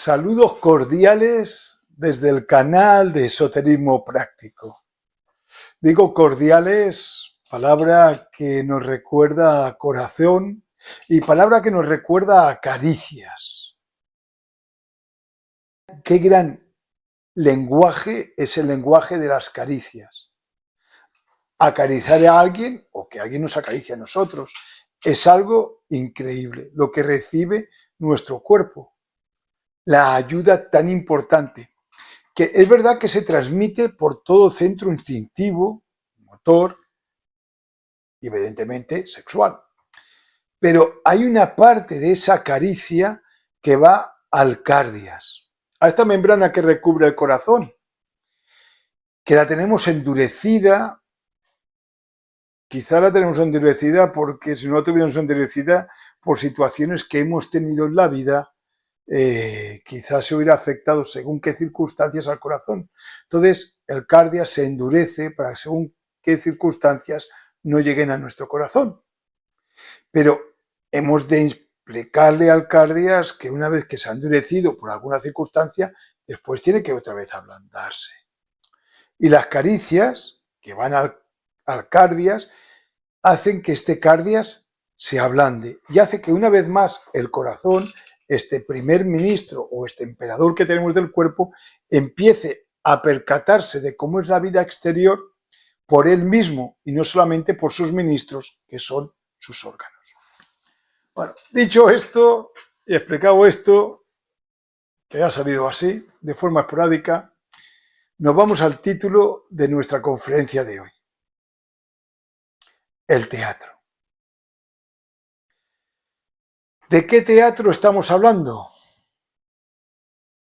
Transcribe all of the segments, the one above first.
Saludos cordiales desde el canal de Esoterismo Práctico. Digo cordiales, palabra que nos recuerda a corazón y palabra que nos recuerda a caricias. Qué gran lenguaje es el lenguaje de las caricias. Acariciar a alguien o que alguien nos acaricie a nosotros es algo increíble, lo que recibe nuestro cuerpo. La ayuda tan importante, que es verdad que se transmite por todo centro instintivo, motor y evidentemente sexual. Pero hay una parte de esa caricia que va al cardias, a esta membrana que recubre el corazón, que la tenemos endurecida. Quizá la tenemos endurecida porque si no la tuviéramos endurecida por situaciones que hemos tenido en la vida, quizás se hubiera afectado según qué circunstancias al corazón. Entonces el cardias se endurece para que según qué circunstancias no lleguen a nuestro corazón. Pero hemos de explicarle al cardias que una vez que se ha endurecido por alguna circunstancia, después tiene que otra vez ablandarse. Y las caricias que van al cardias hacen que este cardias se ablande y hace que una vez más el corazón, este primer ministro o este emperador que tenemos del cuerpo, empiece a percatarse de cómo es la vida exterior por él mismo y no solamente por sus ministros, que son sus órganos. Bueno, dicho esto y explicado esto, que ha salido así, de forma esporádica, nos vamos al título de nuestra conferencia de hoy. El teatro. ¿De qué teatro estamos hablando?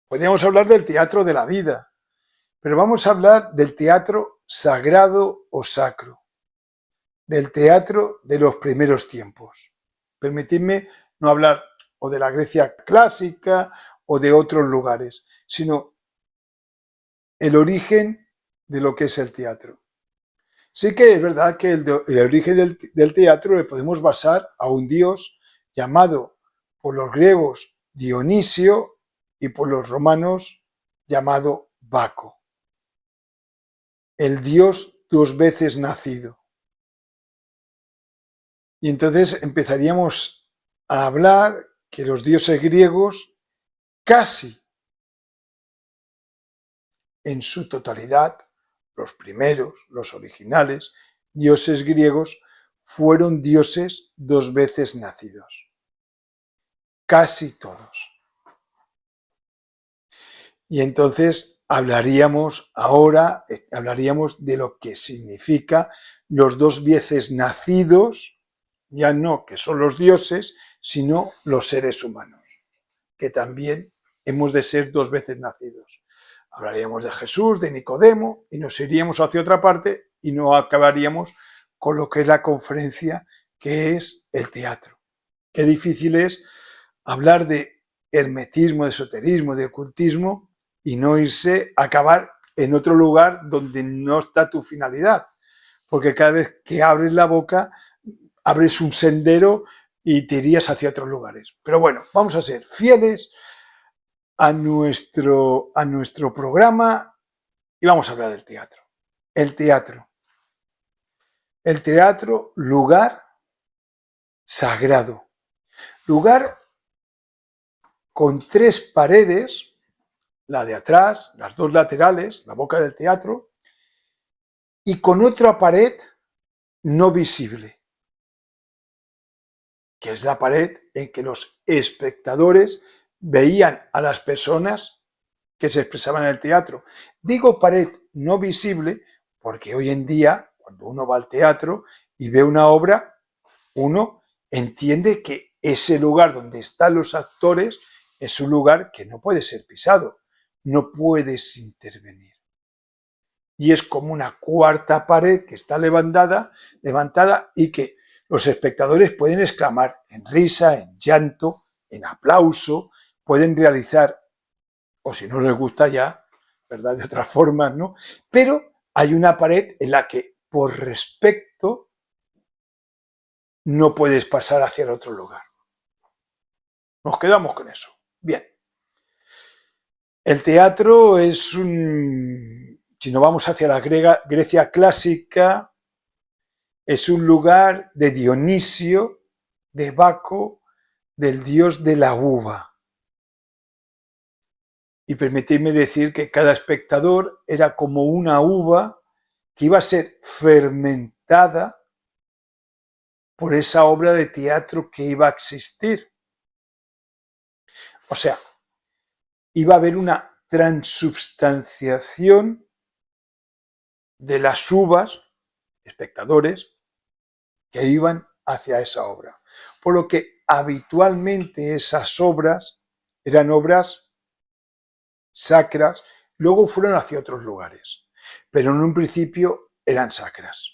Podríamos hablar del teatro de la vida, pero vamos a hablar del teatro sagrado o sacro, del teatro de los primeros tiempos. Permitidme no hablar o de la Grecia clásica o de otros lugares, sino el origen de lo que es el teatro. Sí que es verdad que el origen del teatro le podemos basar a un dios llamado por los griegos Dionisio y por los romanos llamado Baco, el dios dos veces nacido. Y entonces empezaríamos a hablar que los dioses griegos casi en su totalidad, los primeros, los originales, dioses griegos, fueron dioses dos veces nacidos. Casi todos. Y entonces hablaríamos de lo que significa los dos veces nacidos, ya no que son los dioses, sino los seres humanos, que también hemos de ser dos veces nacidos. Hablaríamos de Jesús, de Nicodemo, y nos iríamos hacia otra parte y no acabaríamos con lo que es la conferencia, que es el teatro. Qué difícil es hablar de hermetismo, de esoterismo, de ocultismo y no irse a acabar en otro lugar donde no está tu finalidad. Porque cada vez que abres la boca, abres un sendero y te irías hacia otros lugares. Pero bueno, vamos a ser fieles a nuestro programa y vamos a hablar del teatro. El teatro. El teatro, lugar sagrado. Lugar con tres paredes, la de atrás, las dos laterales, la boca del teatro, y con otra pared no visible, que es la pared en que los espectadores veían a las personas que se expresaban en el teatro. Digo pared no visible porque hoy en día, cuando uno va al teatro y ve una obra, uno entiende que ese lugar donde están los actores es un lugar que no puede ser pisado, no puedes intervenir. Y es como una cuarta pared que está levantada y que los espectadores pueden exclamar en risa, en llanto, en aplauso, pueden realizar, o si no les gusta ya, ¿verdad?, de otras formas, ¿no? Pero hay una pared en la que, por respeto, no puedes pasar hacia el otro lugar. Nos quedamos con eso. Bien. El teatro es si nos vamos hacia la Grecia clásica, es un lugar de Dionisio, de Baco, del dios de la uva. Y permitidme decir que cada espectador era como una uva que iba a ser fermentada por esa obra de teatro que iba a existir. O sea, iba a haber una transubstanciación de las uvas, espectadores, que iban hacia esa obra. Por lo que habitualmente esas obras eran obras sacras, luego fueron hacia otros lugares, pero en un principio eran sacras.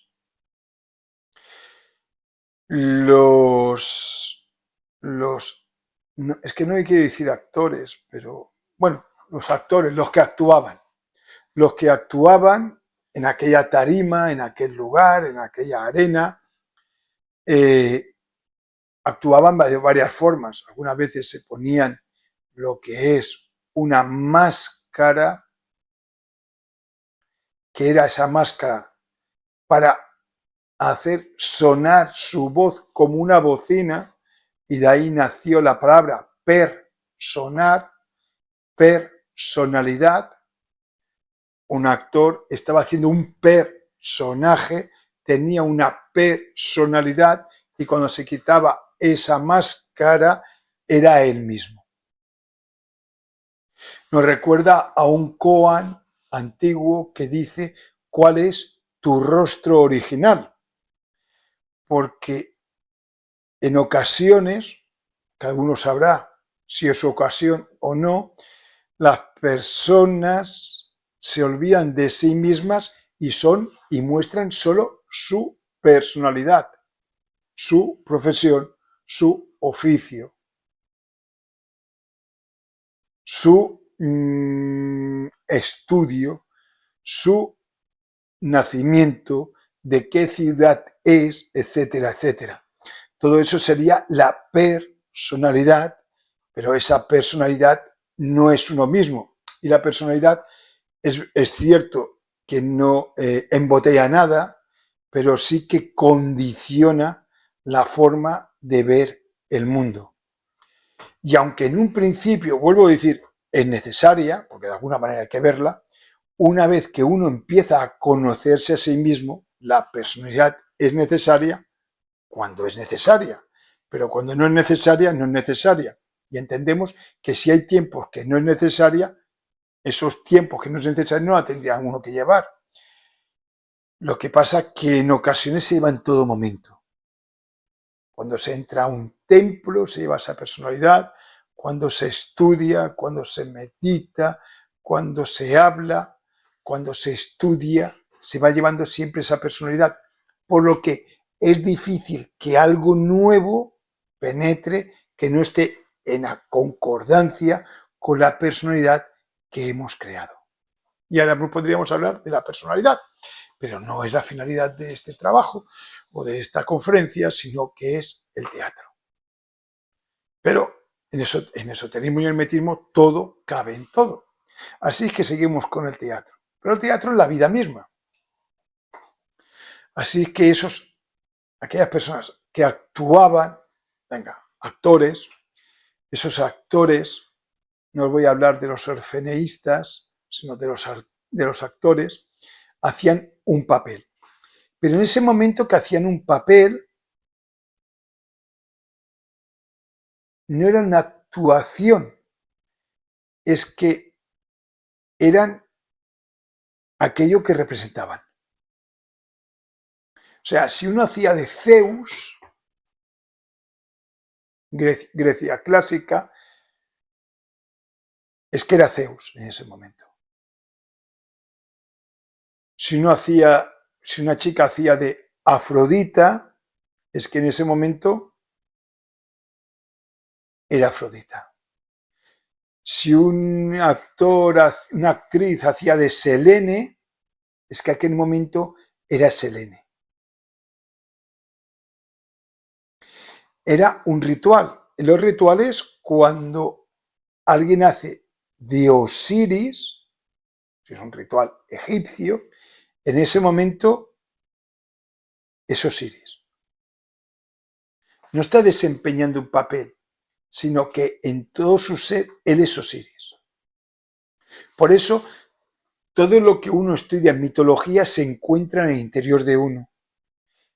Es que no quiero decir actores, pero bueno, los actores, los que actuaban en aquella tarima, en aquel lugar, en aquella arena, actuaban de varias formas. Algunas veces se ponían lo que es una máscara, que era esa máscara para hacer sonar su voz como una bocina, y de ahí nació la palabra personar, personalidad. Un actor estaba haciendo un personaje, tenía una personalidad, y cuando se quitaba esa máscara era él mismo. Nos recuerda a un koan antiguo que dice: ¿cuál es tu rostro original? Porque en ocasiones, cada uno sabrá si es su ocasión o no, las personas se olvidan de sí mismas y muestran solo su personalidad, su profesión, su oficio, su estudio, su nacimiento, de qué ciudad es, etcétera, etcétera. Todo eso sería la personalidad, pero esa personalidad no es uno mismo. Y la personalidad es cierto que no embotella nada, pero sí que condiciona la forma de ver el mundo. Y aunque en un principio, vuelvo a decir, es necesaria, porque de alguna manera hay que verla, una vez que uno empieza a conocerse a sí mismo, la personalidad es necesaria cuando es necesaria, pero cuando no es necesaria, no es necesaria. Y entendemos que si hay tiempos que no es necesaria, esos tiempos que no es necesario no la tendría uno que llevar. Lo que pasa es que en ocasiones se lleva en todo momento. Cuando se entra a un templo se lleva esa personalidad, cuando se estudia, cuando se medita, cuando se habla, cuando se estudia, se va llevando siempre esa personalidad. Por lo que es difícil que algo nuevo penetre que no esté en concordancia con la personalidad que hemos creado. Y ahora podríamos hablar de la personalidad, pero no es la finalidad de este trabajo o de esta conferencia, sino que es el teatro. Pero en esoterismo y hermetismo todo cabe en todo. Así que seguimos con el teatro. Pero el teatro es la vida misma. Así que aquellas personas que actuaban, actores, esos actores, no os voy a hablar de los orfeneístas, sino de los actores, hacían un papel. Pero en ese momento que hacían un papel, no era una actuación, es que eran aquello que representaban. O sea, si uno hacía de Zeus, Grecia clásica, es que era Zeus en ese momento. Si una chica hacía de Afrodita, es que en ese momento era Afrodita. Si un actor, una actriz hacía de Selene, es que en aquel momento era Selene. Era un ritual. En los rituales, cuando alguien hace de Osiris, si es un ritual egipcio, en ese momento es Osiris. No está desempeñando un papel, sino que en todo su ser él es Osiris. Por eso, todo lo que uno estudia en mitología se encuentra en el interior de uno.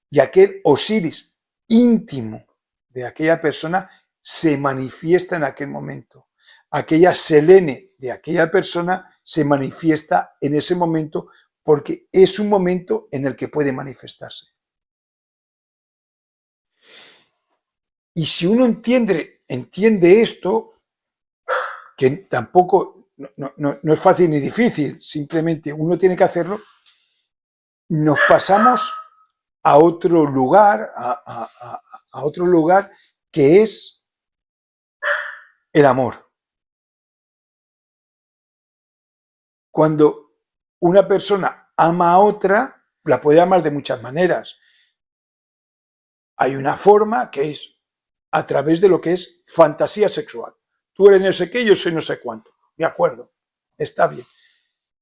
Y aquel Osiris íntimo de aquella persona se manifiesta en aquel momento. Aquella Selene de aquella persona se manifiesta en ese momento porque es un momento en el que puede manifestarse. Y si uno entiende esto, que tampoco no es fácil ni difícil, simplemente uno tiene que hacerlo, nos pasamos a otro lugar, a otro lugar que es el amor. Cuando una persona ama a otra, la puede amar de muchas maneras. Hay una forma que es a través de lo que es fantasía sexual. Tú eres no sé qué, yo soy no sé cuánto. De acuerdo, está bien.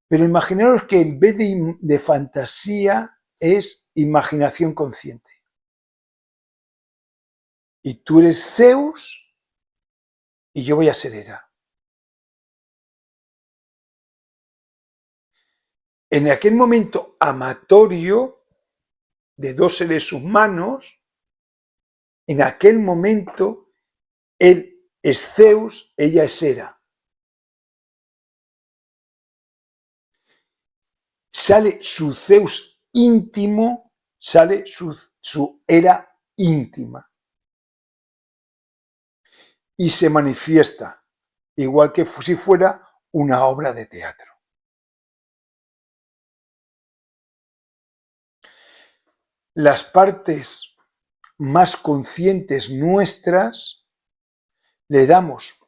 Pero imaginaros que en vez de fantasía es imaginación consciente. Y tú eres Zeus y yo voy a ser Hera. En aquel momento amatorio de dos seres humanos, en aquel momento él es Zeus, ella es Hera. Sale su Zeus íntimo, sale su Hera íntima. Y se manifiesta, igual que si fuera una obra de teatro. Las partes más conscientes nuestras le damos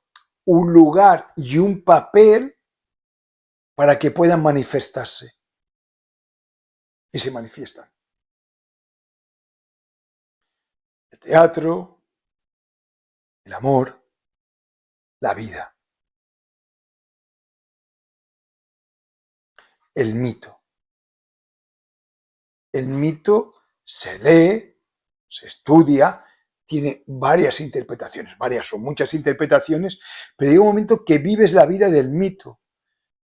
un lugar y un papel para que puedan manifestarse. Y se manifiestan. El teatro, el amor, la vida. El mito. El mito se lee, se estudia, tiene varias interpretaciones, varias o muchas interpretaciones, pero llega un momento que vives la vida del mito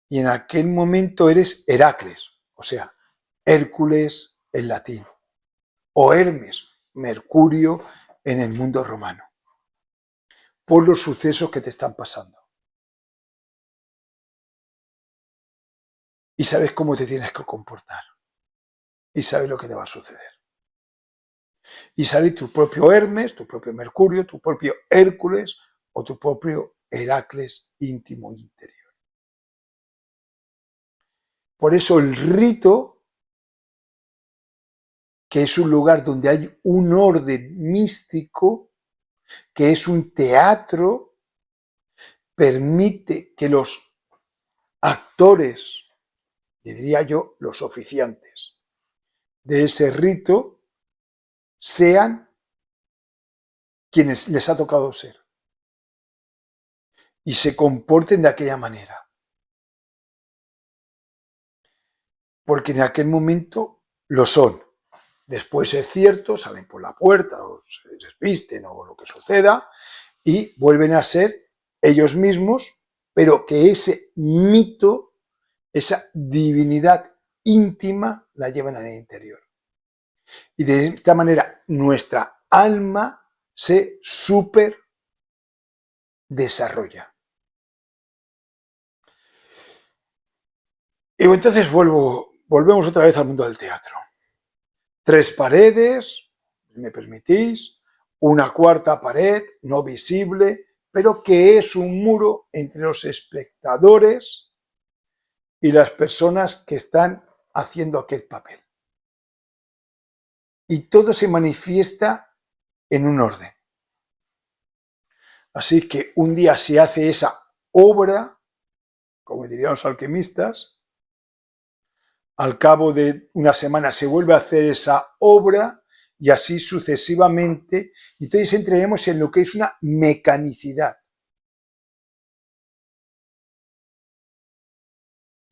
y en aquel momento eres Heracles, o sea, Hércules en latín, o Hermes, Mercurio en el mundo romano, por los sucesos que te están pasando. Y sabes cómo te tienes que comportar. Y sabes lo que te va a suceder. Y sale tu propio Hermes, tu propio Mercurio, tu propio Hércules o tu propio Heracles íntimo e interior. Por eso el rito, que es un lugar donde hay un orden místico, que es un teatro, permite que los actores, le diría yo, los oficiantes de ese rito, sean quienes les ha tocado ser y se comporten de aquella manera. Porque en aquel momento lo son. Después es cierto, salen por la puerta o se desvisten o lo que suceda y vuelven a ser ellos mismos, pero que ese mito, esa divinidad íntima la llevan en el interior. Y de esta manera nuestra alma se super desarrolla. Y entonces volvemos otra vez al mundo del teatro. 3 paredes, me permitís, una cuarta pared no visible, pero que es un muro entre los espectadores y las personas que están haciendo aquel papel. Y todo se manifiesta en un orden. Así que un día se hace esa obra, como dirían los alquimistas, al cabo de una semana se vuelve a hacer esa obra y así sucesivamente. Y entonces entraremos en lo que es una mecanicidad.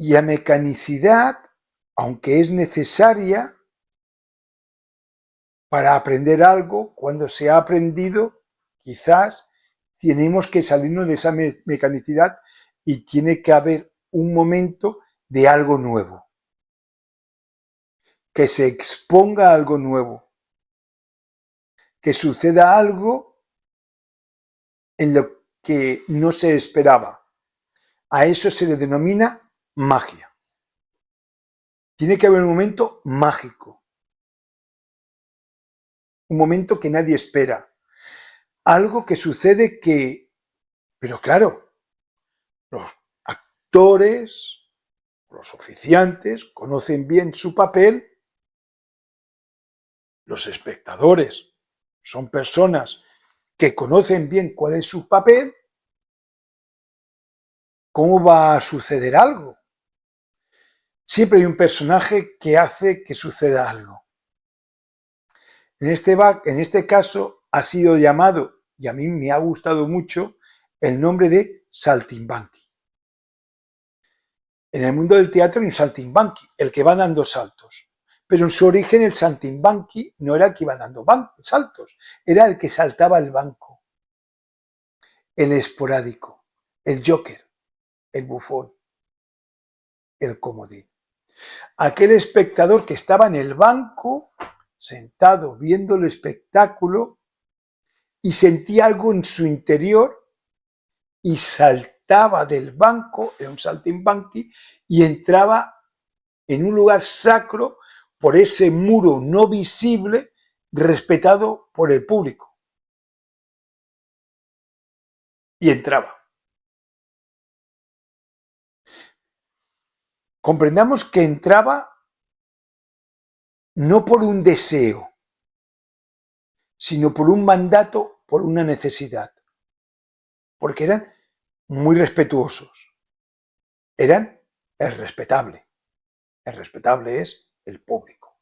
Y la mecanicidad, aunque es necesaria para aprender algo, cuando se ha aprendido, quizás tenemos que salirnos de esa mecanicidad y tiene que haber un momento de algo nuevo, que se exponga algo nuevo, que suceda algo en lo que no se esperaba. A eso se le denomina magia. Tiene que haber un momento mágico, un momento que nadie espera, algo que sucede que, pero claro, los actores, los oficiantes conocen bien su papel, los espectadores son personas que conocen bien cuál es su papel. ¿Cómo va a suceder algo? Siempre hay un personaje que hace que suceda algo. En este caso ha sido llamado, y a mí me ha gustado mucho, el nombre de saltimbanqui. En el mundo del teatro hay un saltimbanqui, el que va dando saltos. Pero en su origen el saltimbanqui no era el que iba dando saltos, era el que saltaba el banco, el esporádico, el joker, el bufón, el comodín. Aquel espectador que estaba en el banco, sentado viendo el espectáculo, y sentía algo en su interior y saltaba del banco, era un saltimbanqui, y entraba en un lugar sacro por ese muro no visible respetado por el público. Y entraba. Comprendamos que entraba no por un deseo, sino por un mandato, por una necesidad. Porque eran muy respetuosos. Eran el respetable. El respetable es el público.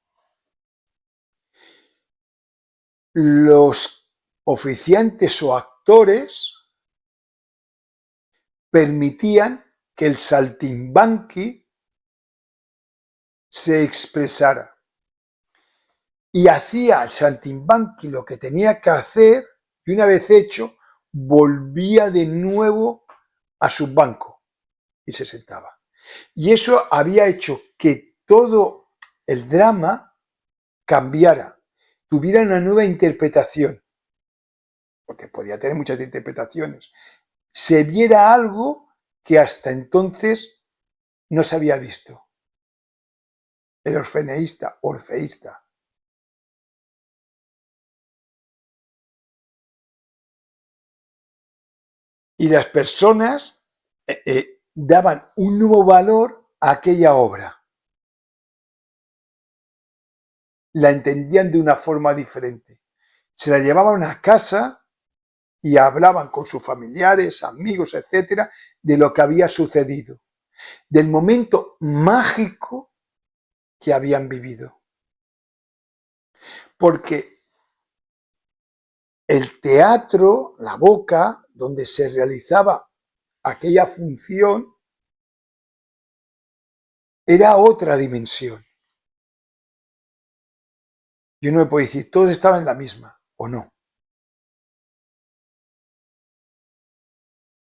Los oficiantes o actores permitían que el saltimbanqui se expresara y hacía al saltimbanqui lo que tenía que hacer y una vez hecho volvía de nuevo a su banco y se sentaba. Y eso había hecho que todo el drama cambiara, tuviera una nueva interpretación, porque podía tener muchas interpretaciones, se viera algo que hasta entonces no se había visto. El orfeísta. Y las personas daban un nuevo valor a aquella obra. La entendían de una forma diferente. Se la llevaban a casa y hablaban con sus familiares, amigos, etcétera, de lo que había sucedido, del momento mágico que habían vivido. Porque el teatro, la boca, donde se realizaba aquella función, era otra dimensión. Y uno me puede decir, todos estaban en la misma, o no.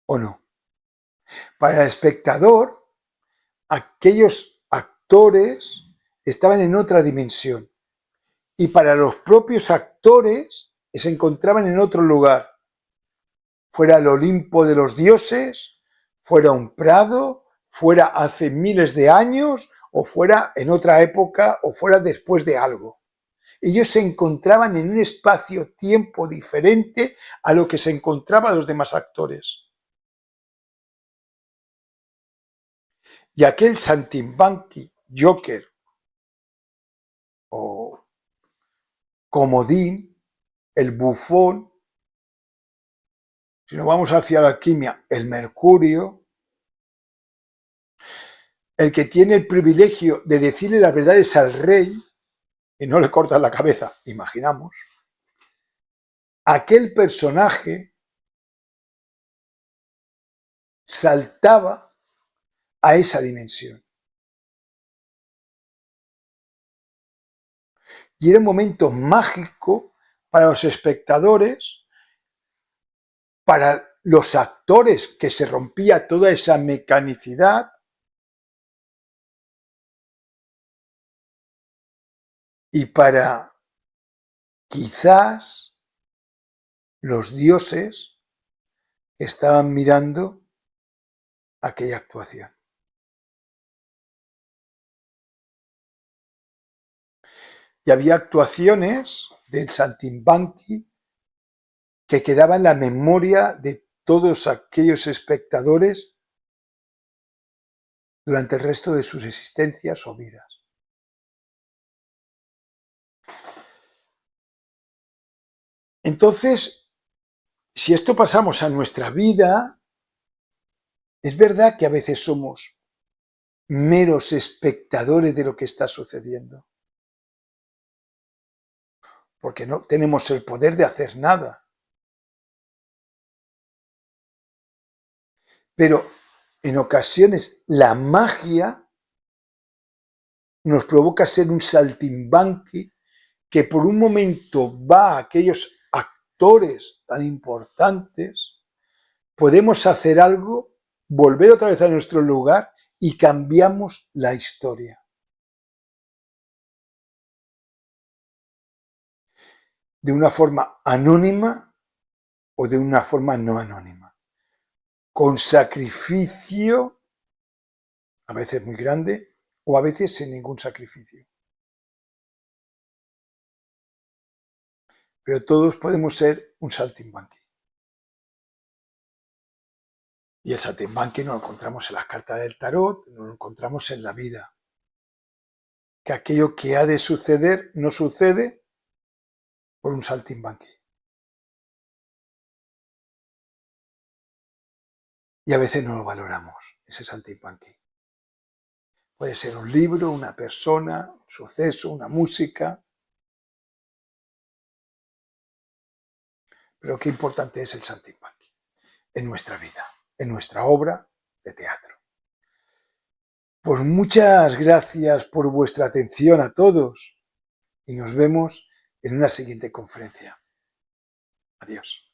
¿O no? Para el espectador, aquellos actores estaban en otra dimensión. Y para los propios actores se encontraban en otro lugar. Fuera el Olimpo de los dioses, fuera un prado, fuera hace miles de años, o fuera en otra época, o fuera después de algo. Ellos se encontraban en un espacio-tiempo diferente a lo que se encontraban los demás actores. Y aquel saltimbanqui, joker o comodín, el bufón, si nos vamos hacia la alquimia, el mercurio, el que tiene el privilegio de decirle las verdades al rey y no le cortan la cabeza, imaginamos, aquel personaje saltaba a esa dimensión. Y era un momento mágico para los espectadores, para los actores, que se rompía toda esa mecanicidad, y para quizás los dioses que estaban mirando aquella actuación. Y había actuaciones del Saltimbanqui que quedaban en la memoria de todos aquellos espectadores durante el resto de sus existencias o vidas. Entonces, si esto pasamos a nuestra vida, es verdad que a veces somos meros espectadores de lo que está sucediendo, porque no tenemos el poder de hacer nada. Pero en ocasiones la magia nos provoca ser un saltimbanqui que por un momento va a aquellos actores tan importantes, podemos hacer algo, volver otra vez a nuestro lugar y cambiamos la historia. De una forma anónima o de una forma no anónima. Con sacrificio, a veces muy grande, o a veces sin ningún sacrificio. Pero todos podemos ser un saltimbanqui. Y el saltimbanqui nos lo encontramos en las cartas del tarot, nos lo encontramos en la vida. Que aquello que ha de suceder no sucede por un saltimbanqui. Y a veces no lo valoramos, ese saltimbanqui. Puede ser un libro, una persona, un suceso, una música. Pero qué importante es el saltimbanqui en nuestra vida, en nuestra obra de teatro. Pues muchas gracias por vuestra atención a todos y nos vemos en una siguiente conferencia. Adiós.